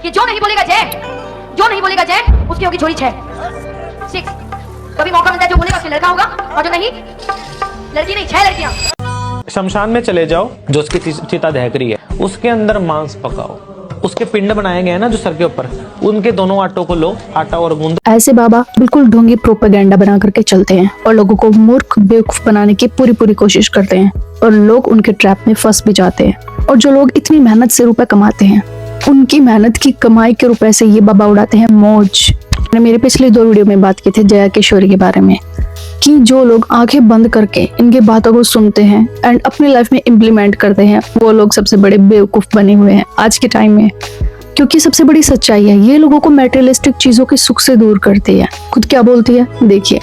कि जो नहीं बोलेगा जय, जो नहीं बोलेगा जय उसकी होगी छोरी 6 6। कभी मौका मिलता है जो बोलेगा उसके लड़का होगा, और जो नहीं लड़की नहीं 6 लड़कियां। शमशान में चले जाओ, जो उसकी चिता दहक रही है उसके अंदर मांस पकाओ, उसके पिंड बनाए गए हैं ना जो सर के ऊपर, उनके दोनों आटों को लो, आटा और गूंदो। ऐसे बाबा बिल्कुल ढोंगी प्रोपेगेंडा बना करके चलते हैं और लोगों को मूर्ख बेवकूफ बनाने की पूरी कोशिश करते हैं, और लोग उनके ट्रैप में फंस भी जाते हैं। और जो लोग इतनी मेहनत से रुपए कमाते हैं, उनकी मेहनत की कमाई के रुपए से ये बाबा उड़ाते हैं मौज। मैंने मेरे पिछले 2 वीडियो में बात की थी जया किशोरी के बारे में, कि जो लोग आंखें बंद करके इनकी बातों को सुनते हैं एंड अपनी लाइफ में इम्प्लीमेंट करते हैं, वो लोग सबसे बड़े बेवकूफ बने हुए हैं आज के टाइम में। क्योंकि सबसे बड़ी सच्चाई है, ये लोगों को मटेरियलिस्टिक चीजों के सुख से दूर करती है। खुद क्या बोलती है देखिए।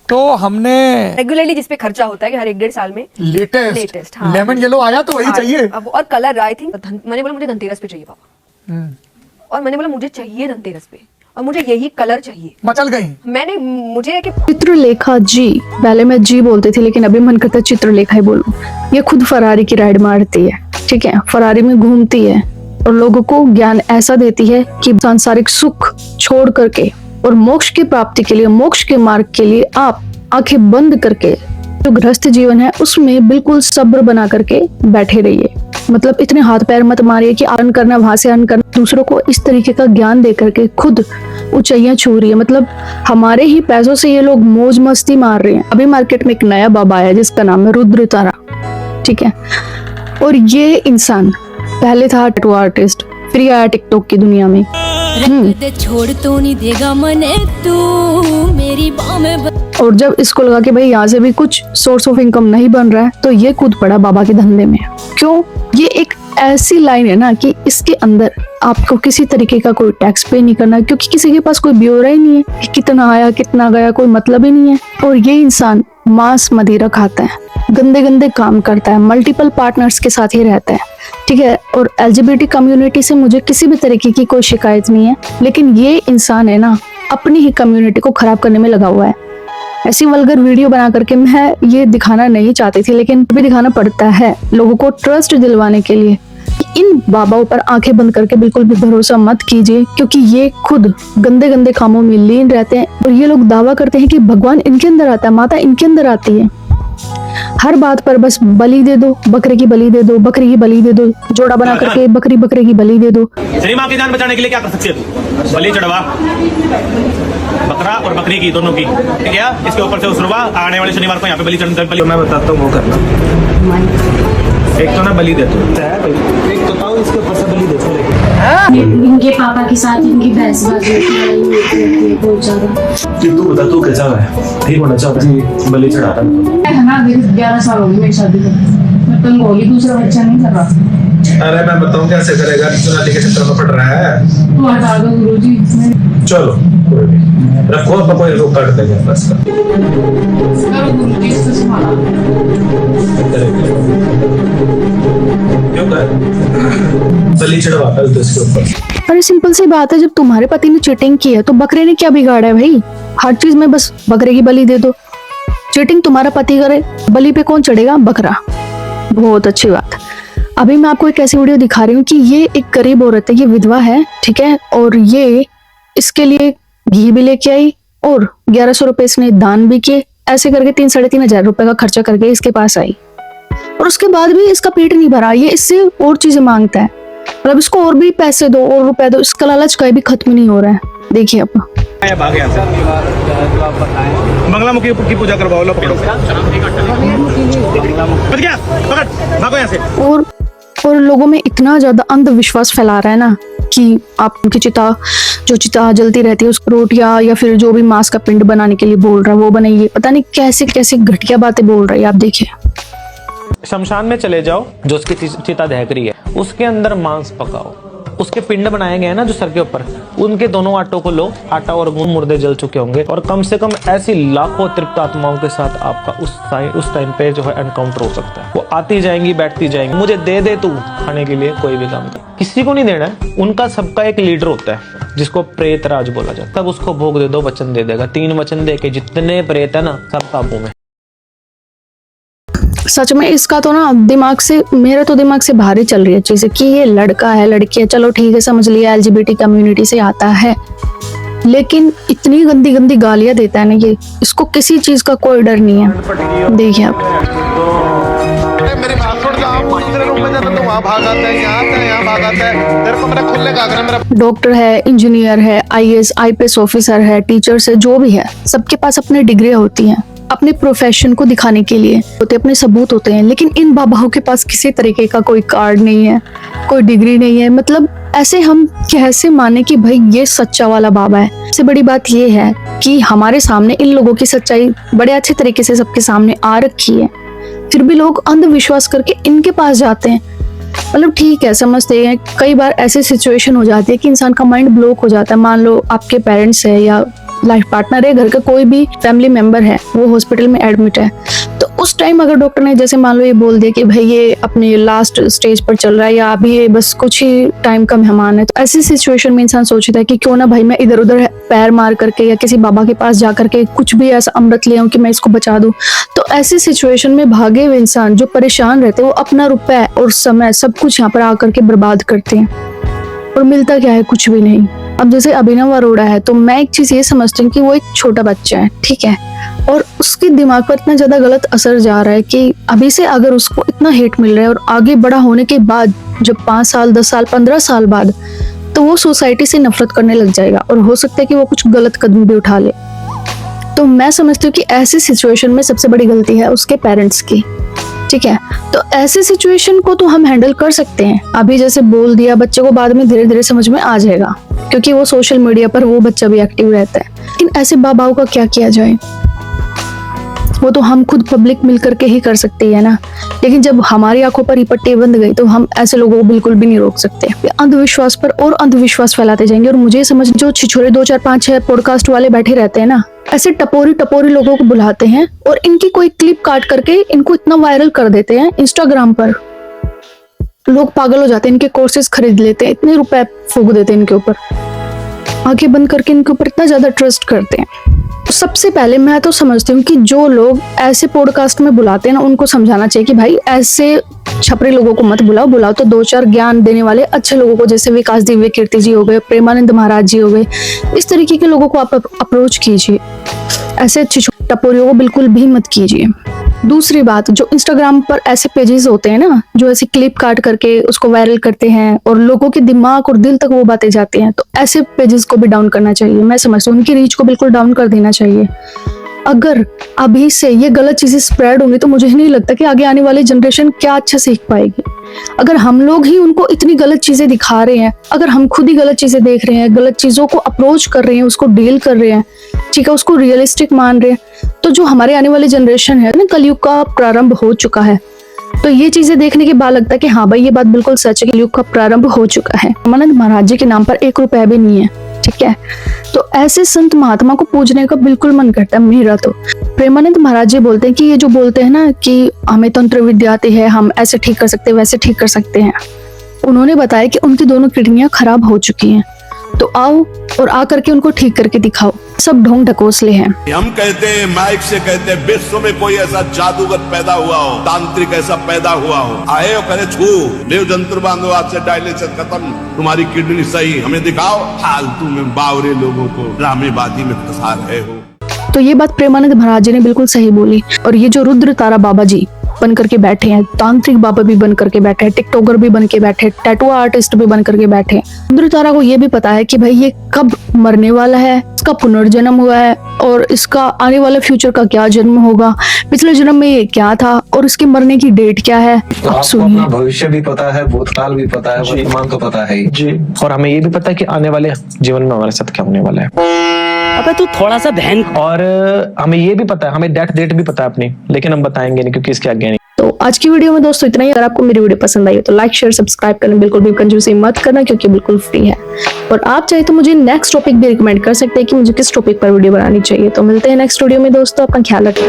तो हमने रेगुलरली जिसपे खर्चा होता है कि हर 1-1.5 साल में लेटेस्ट हाँ, लेमन येलो आया तो वही चाहिए। अब और कलर आई थिंक मैंने बोला मुझे धनतेरस पे चाहिए पापा, और मैंने बोला मुझे चाहिए धनतेरस पे, और मुझे यही कलर चाहिए। मचल गई मैंने मुझे कि चित्रलेखा जी, पहले मैं जी बोलती थी लेकिन अभी मन करता है चित्रलेखा ही बोलूं। ये खुद फरारी की राइड मारती है, ठीक है, फरारी में घूमती है और लोगों को ज्ञान ऐसा देती है कि सांसारिक सुख छोड़ करके और मोक्ष की प्राप्ति के लिए, मोक्ष के मार्ग के लिए आप आंखें बंद करके जो गृहस्थ जीवन है उसमें बिल्कुल सब्र बना करके बैठे रहिए। मतलब इतने हाथ पैर मत मारिए कि अर्न करना वहां से अर्न करना, दूसरों को इस तरीके का ज्ञान दे करके खुद ऊंचाइयां छू रही है। मतलब हमारे ही पैसों से ये लोग मौज मस्ती मार रहे हैं। अभी मार्केट में एक नया बाबा आया जिसका नाम है रुद्र तारा, ठीक है, और ये इंसान पहले था टैटू आर्टिस्ट, फिर आया टिकटॉक की दुनिया में। छोड़ तो नहीं देगा मने तू मेरी बाहों में। और जब इसको लगा कि भाई यहाँ से भी कुछ सोर्स ऑफ इनकम नहीं बन रहा है, तो ये कूद पड़ा बाबा के धंधे में। क्यों? ये एक ऐसी लाइन है ना कि इसके अंदर आपको किसी तरीके का कोई टैक्स पे नहीं करना, क्योंकि किसी के पास कोई ब्यौरा ही नहीं है कि कितना आया कितना गया, कोई मतलब ही नहीं है। और ये इंसान मांस मदिरा खाता है, गंदे गंदे काम करता है, मल्टीपल पार्टनर्स के साथ ही रहता है, ठीक है। और LGBT कम्युनिटी से मुझे किसी भी तरीके की कोई शिकायत नहीं है, लेकिन ये इंसान है ना अपनी ही कम्युनिटी को खराब करने में लगा हुआ है। ऐसी वल्गर वीडियो बना करके मैं ये दिखाना नहीं चाहती थी, लेकिन भी दिखाना पड़ता है लोगों को ट्रस्ट दिलवाने के लिए। इन बाबाओं पर आंखें बंद करके बिल्कुल भी भरोसा मत कीजिए, क्योंकि ये खुद गंदे गंदे कामों में लीन रहते हैं। और ये लोग दावा करते हैं कि भगवान इनके अंदर आता है, माता इनके अंदर आती है। हर बात पर बस बलि दे दो, बकरे की बलि दे दो, बकरी की बलि दे दो, जोड़ा बना करके बकरे की बलि दे दो। तेरी माँ की जान बचाने के लिए क्या कर सकती है तू? बलि चढ़वा, बकरा और बकरी की, दोनों की, ठीक है। इसके ऊपर से उसरवा, आने वाले शनिवार को यहाँ पे बलि चढ़। मैं बताता हूँ वो करना। एक तो ना बलि दे दो, एक तो ताऊ इसके ऊपर से बलि दे दो। इनके पापा के साथ इनकी बहसबाजी होती है बहुत ज्यादा। कि तू बता तू कैसा है? ठीक होना चाहता है, बलि चढ़ाता है ना। 11 साल हो गए मेरी शादी को, मैं तंग हो गई, दूसरा बच्चा नहीं कर रहा। अरे मैं बताऊं कैसे करेगा, सोनाली के चक्कर में पड़ रहा है। तो हटा दो गुरुजी। चलो रखो, अब कोई रोक काट देंगे बस। करो गुरुजी इसको संभाला। क्यों कर बलि चढ़वाता है इसके ऊपर? अरे सिंपल सी बात है, जब तुम्हारे पति ने चीटिंग की है तो बकरे ने क्या बिगाड़ा है भाई? हर चीज में बस बकरे की बलि दे दो। चीटिंग तुम्हारा पति करे, बलि पे कौन चढ़ेगा? बकरा। बहुत अच्छी बात। अभी मैं आपको एक ऐसी वीडियो दिखा रही हूँ कि ये एक गरीब औरत है, ये विधवा है, ठीक है, और ये इसके लिए घी भी लेके आई और 1100 रुपए इसने दान भी किए। ऐसे करके 3-3.5 हजार रुपए का खर्चा करके इसके पास आई, और उसके बाद भी इसका पेट नहीं भरा। ये इससे और चीजें मांगता है, मतलब इसको और भी पैसे दो और रुपए दो, इसका लालच कहीं भी खत्म नहीं हो रहा है। देखिए आप मंगलामुखी की पूजा करवाओ लो, पकड़ो भागो यहाँ से। और लोगों में इतना ज्यादा अंधविश्वास फैला रहा है ना कि आप उनकी चिता जलती रहती है, उस रोटियां या फिर जो भी मांस का पिंड बनाने के लिए बोल रहा है वो बनाइए। पता नहीं कैसे कैसे घटिया बातें बोल रही है, आप देखिए। शमशान में चले जाओ, जो उसकी चिता दहक रही है उसके अंदर मांस पकाओ, उसके पिंड बनाए गए हैं ना जो सर के ऊपर, उनके दोनों आटों को लो, आटा और गूंद, मुर्दे जल चुके होंगे। और कम से कम ऐसी लाखों तृप्त आत्माओं के साथ आपका उस टाइम पे जो है एनकाउंटर हो सकता है। वो आती जाएंगी बैठती जाएंगी, मुझे दे दे तू खाने के लिए, कोई भी काम कर, किसी को नहीं देना है। उनका सबका एक लीडर होता है जिसको प्रेत राज बोला जाता है। तब उसको भोग दे दो, वचन दे देगा। 3 वचन दे के जितने प्रेत है ना सब काबू में। सच में इसका तो ना दिमाग से, मेरे तो दिमाग से बाहर ही चल रही है चीजें कि ये लड़का है लड़की है, चलो ठीक है समझ लिया LGBT कम्युनिटी से आता है, लेकिन इतनी गंदी गंदी गालियां देता है ना ये, इसको किसी चीज का कोई डर नहीं है। देखिए आप, मेरी बात सुन, दूसरे रूम में जाता तो वहाँ भाग आता है, यहाँ आता है, यहाँ भाग आता है, तेरे को मेरा खुले का अगर मेरा डॉक्टर है, इंजीनियर है, IAS IPS ऑफिसर है, टीचर्स है, जो भी है, सबके पास अपनी डिग्रियां होती हैं अपने प्रोफेशन को दिखाने के लिए, होते अपने सबूत होते हैं, लेकिन इन बाबाओं के पास किसी तरीके का कोई कार्ड नहीं है, कोई डिग्री नहीं है। मतलब ऐसे हम कैसे माने कि भाई ये सच्चा वाला बाबा है। सबसे बड़ी बात ये है कि हमारे सामने इन लोगों की सच्चाई बड़े अच्छे तरीके से सबके सामने आ रखी है, फिर भी लोग अंधविश्वास करके इनके पास जाते हैं। मतलब ठीक है, समझते हैं, कई बार ऐसी सिचुएशन हो जाती है कि इंसान का माइंड ब्लॉक हो जाता है। मान लो आपके पेरेंट्स है या लाइफ पार्टनर है, घर का कोई भी फैमिली मेंबर है, वो हॉस्पिटल में एडमिट है, तो उस टाइम अगर डॉक्टर ने जैसे मान लो ये बोल दिया कि भाई ये अपने लास्ट स्टेज पर चल रहा है या अभी ये बस कुछ ही टाइम का मेहमान है, तो ऐसी सिचुएशन में इंसान सोचता है कि क्यों ना भाई मैं इधर उधर पैर मार करके या किसी बाबा के पास जा करके कुछ भी ऐसा अमृत ले आऊं कि मैं इसको बचा दूं। तो ऐसी सिचुएशन में भागे हुए इंसान जो परेशान रहते हैं वो अपना रुपया और समय सब कुछ यहाँ पर आकर के बर्बाद करते हैं, और मिलता क्या है, कुछ भी नहीं। अब जैसे अभिनव अरोड़ा है, तो मैं एक चीज ये समझती हूँ कि वो एक छोटा बच्चा है, ठीक है, और उसके दिमाग पर इतना ज्यादा गलत असर जा रहा है कि अभी से अगर उसको इतना हेट मिल रहा है और आगे बड़ा होने के बाद जब 5 साल 10 साल 15 साल बाद, तो वो सोसाइटी से नफरत करने लग जाएगा और हो सकता है कि वो कुछ गलत कदम भी उठा ले। तो मैं समझती हूँ कि ऐसी सिचुएशन में सबसे बड़ी गलती है उसके पेरेंट्स की, ठीक है। तो ऐसी सिचुएशन को तो हम हैंडल कर सकते हैं, अभी जैसे बोल दिया, बच्चे को बाद में धीरे धीरे समझ में आ जाएगा क्योंकि वो सोशल मीडिया पर वो बच्चा भी एक्टिव रहता है। लेकिन ऐसे बाबाओं का क्या किया जाए, वो तो हम खुद पब्लिक मिल करके ही कर सकते हैं ना। लेकिन जब हमारी आंखों पर ही पट्टी बंध गई तो हम ऐसे लोगों को बिल्कुल भी नहीं रोक सकते। अंधविश्वास पर और अंधविश्वास फैलाते जाएंगे। और मुझे समझ, जो छिछोरे 2 4 5 6 पॉडकास्ट वाले बैठे रहते हैं ना, ऐसे टपोरी लोगों को बुलाते हैं और इनकी कोई क्लिप काट करके इनको इतना वायरल कर देते हैं इंस्टाग्राम पर, लोग पागल हो जाते हैं, इनके कोर्सेज खरीद लेते हैं, इतने रुपए फूंक देते हैं इनके ऊपर, आंखें बंद करके इनके ऊपर इतना ज्यादा ट्रस्ट करते हैं। तो सबसे पहले मैं तो समझती हूँ कि जो लोग ऐसे पॉडकास्ट में बुलाते हैं ना, उनको समझाना चाहिए कि भाई ऐसे छपरे लोगों को मत बुलाओ तो 2 4 ज्ञान देने वाले अच्छे लोगों को, जैसे विकास दिव्य कीर्ति जी हो गए, प्रेमानंद महाराज जी हो गए, इस तरीके के लोगों को आप अप्रोच कीजिए। ऐसे अच्छी टपोरियों को बिल्कुल भी मत कीजिए। दूसरी बात, जो इंस्टाग्राम पर ऐसे पेजेस होते हैं ना, जो ऐसे क्लिप काट करके उसको वायरल करते हैं और लोगों के दिमाग और दिल तक वो बातें जाती हैं, तो ऐसे पेजेस को भी डाउन करना चाहिए। मैं समझती हूँ उनकी रीच को बिल्कुल डाउन कर देना चाहिए। अगर अभी से ये गलत चीजें स्प्रेड होंगी तो मुझे नहीं लगता कि आगे आने वाली जनरेशन क्या अच्छा सीख पाएगी। अगर हम लोग ही उनको इतनी गलत चीजें दिखा रहे हैं, अगर हम खुद ही गलत चीजें देख रहे हैं, गलत चीजों को अप्रोच कर रहे हैं, उसको डील कर रहे हैं, ठीक है, उसको रियलिस्टिक मान रहे हैं, तो जो हमारे आने वाली जनरेशन है ना, कलयुग का प्रारंभ हो चुका है। तो ये चीजें देखने के बाद लगता है कि हाँ भाई ये बात बिल्कुल सच है, कलयुग का प्रारंभ हो चुका है। प्रेमानंद महाराज जी के नाम पर 1 रुपया भी नहीं है, ठीक है। तो ऐसे संत महात्मा को पूजने का बिल्कुल मन करता है मेरा तो। प्रेमानंद महाराज जी बोलते हैं कि ये जो बोलते हैं ना कि हमें तंत्र विद्या आती है, हम ऐसे ठीक कर सकते हैं, वैसे ठीक कर सकते हैं, उन्होंने बताया कि उनकी दोनों किडनियां खराब हो चुकी हैं, तो आओ और आ करके उनको ठीक करके दिखाओ। सब ढोंग ढकोसले हैं। हम कहते हैं, माइक से कहते हैं, विश्व में कोई ऐसा जादूगर पैदा हुआ हो, तांत्रिक ऐसा पैदा हुआ हो, आए और करे छू देव जंत्र बांधो, आज से डायलिसिस खत्म, तुम्हारी किडनी सही, हमें दिखाओ। फालतू में बावरे लोगों को ड्रामेबाजी में फंसा रहे हो। तो ये बात प्रेमानंद महाराज जी ने बिल्कुल सही बोली। और ये जो रुद्र तारा बाबा जी बन करके बैठे हैं, तांत्रिक बाबा भी बन करके बैठे हैं, टिकटॉकर भी बन के बैठे, टैटू आर्टिस्ट भी बन करके बैठे हैं। रुद्र तारा को ये भी पता है कि भाई ये कब मरने वाला है, इसका पुनर्जन्म हुआ है और इसका आने वाले फ्यूचर का क्या जन्म होगा, पिछले जन्म में ये क्या था और इसके मरने की डेट क्या है। तो आपको अपना भविष्य भी पता है, भूतकाल भी पता है, वर्तमान तो पता है जी, और हमें ये भी पता है कि आने वाले जीवन में हमारे साथ क्या होने वाला है। अबे तू थोड़ा सा बहन। और हमें ये भी पता है, हमें डेट भी पता है अपनी, लेकिन हम बताएंगे नहीं क्योंकि इसके आगे नहीं। तो आज की वीडियो में दोस्तों इतना ही। अगर आपको मेरी वीडियो पसंद आई हो तो लाइक शेयर सब्सक्राइब करना बिल्कुल भी कंजूसी मत करना, क्योंकि बिल्कुल फ्री है। और आप चाहे तो मुझे नेक्स्ट टॉपिक भी रिकमेंड कर सकते हैं कि मुझे किस टॉपिक पर वीडियो बनानी चाहिए। तो मिलते हैं नेक्स्ट वीडियो में दोस्तों, अपना ख्याल रखें।